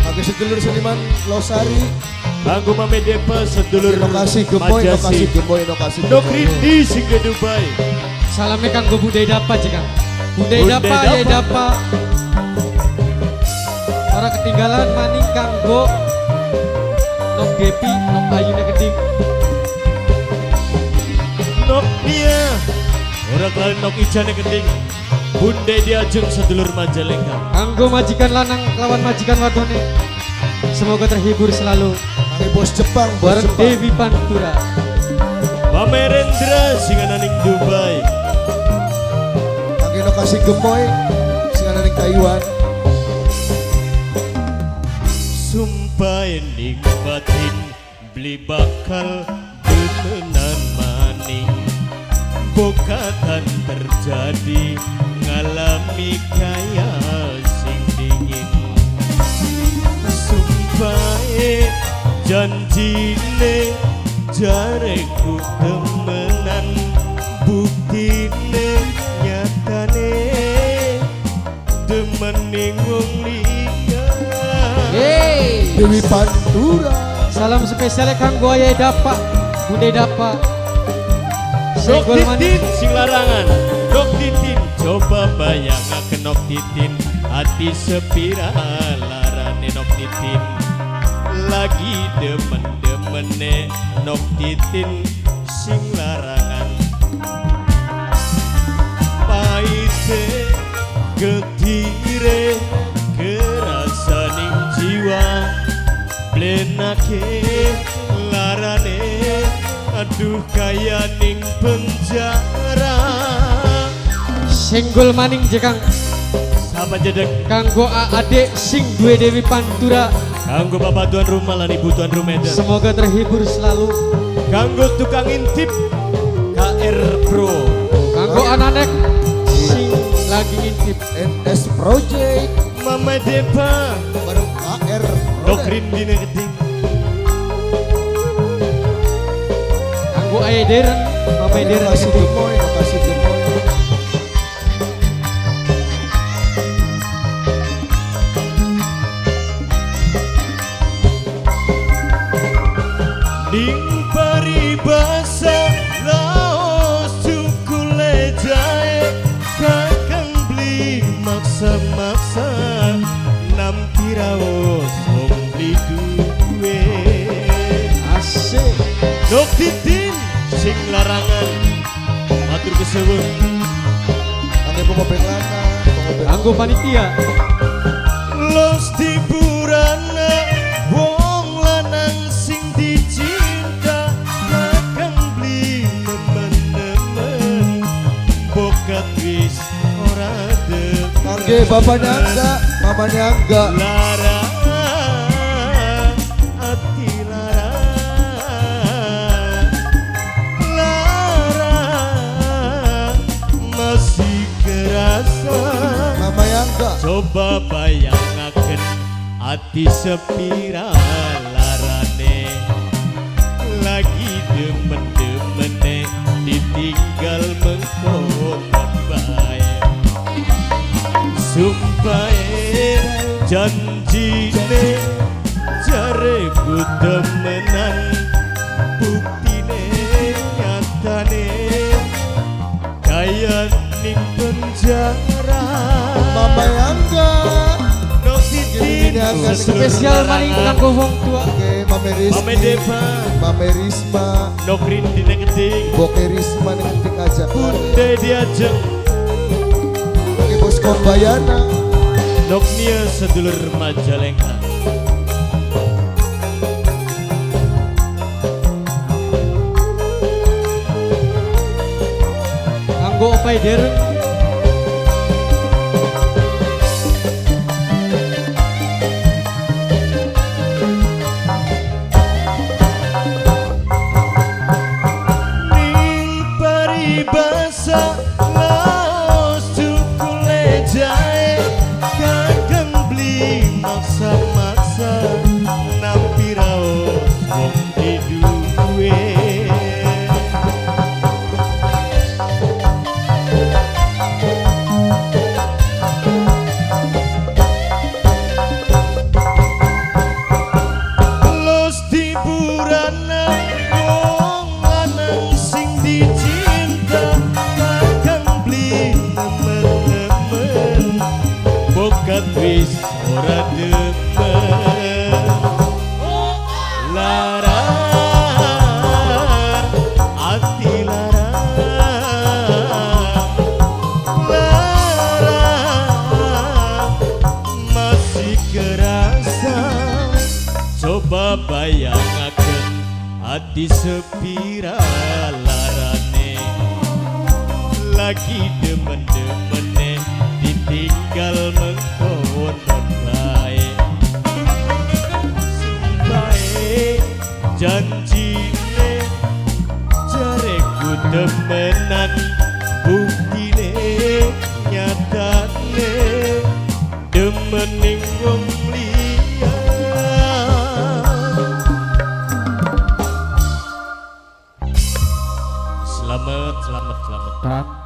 Kangge sedulur seniman Losari. Kanggo Mame Depa sedulur Lokasi Gemoy, lokasi Majasi. Gemoy, lokasi Nok Rindi sing ke Dubai. Salamnya kanggo Budai Dapa jika. Budai Budai Dapa, Dapa. ya Dapa. Orang ketinggalan maning kanggo Nok Gepi, Nok Ayuna Keding. Nok Nia. Ora kalian Nok Ijane Keding. Bunda diajeng sedulur Majalengka. Kanggo majikan lanang lawan majikan wadone. Semoga terhibur selalu. Kangge bos Jepang, bos Bareng Jepang. Dewi Pantura. Mame Rendra sing ana ning Dubai. Kangge lokasi Gemoy sing ana ning Taiwan. Sumpah ning batin beli bakal demenan maning. Bokatan terjadi ngalami kaya sing dingin. Sumpah janjine jareku temenan, buktine nyatane demening wong liya. Hey. Dewi Pantura. Salam spesialnya kanggo Ayah Dapa, Budai Dapa. Dok Senggol maning. Titin sing larangan. Dok Titin coba bayangaken Nok Titin, hati sepira larane Nok Titin. Lagi demen-demene Nok Titin sing larangan. Paite getire kerasaning jiwa, blenake larane, aduh kaya ning penjara. Senggol maning jekang Sahabat jedek kanggo adik sing duwe Dewi Pantura. kanggo bapak tuan rumah lan ibu tuan rumah eden. Semoga terhibur selalu. Kanggo tukang intip KR Pro. Kanggo anak-anak sing lagi intip. NS Project. Mama Depa Bareng AR. Dok Rindine Keding. Kanggo Ayah Deren, Mama Deren Lokasi Keding. Gemoy, lokasi Gemoy. Ding paribasa laos cukule jae, kakang beli maksa-maksa nampi raos wong beli duwe. Asik. Dok Titin sing larangan matur kesuwun. Kangge pengobeng lanang, pengobeng Kanggo panitia. Los tiburana wong lanang sing dicinta, kakang beli nemen-nemen bokat wis ora Kangge bapaknya enggak, mamanya enggak. lara ati lara lara masih kerasa. Mama yang enggak. Coba bayangaken ati sepira larane, lagi demen-demene ditinggal mengkongkon bae. Sumpah janjine jareku temenan, buktine nyatane kaya ning penjara. Mama yang enggak. Nok Titin Gini akan Spesial maning kanggo wong tua. Oke, Mame Rizky, Mame Deva, Mame Risma, Nok Rindine Keding, Boke Risma nih ketik aja. Bunda diajeng, Oke, bos Kombayana. Nok Nia sedulur Majalengka. Kanggo Opai Deren. Ning paribasa laos cukule jae, kakang beli maksa-maksa nampi raos wong di duwe. bakat wis ora demen lara ati lara masih kerasa coba bayangaken hati sepira larane lagi demen-demene ditinggal mengkonon bae bae janjine jareku demenan buktine nyatane demening wong liya. Selamat. Dan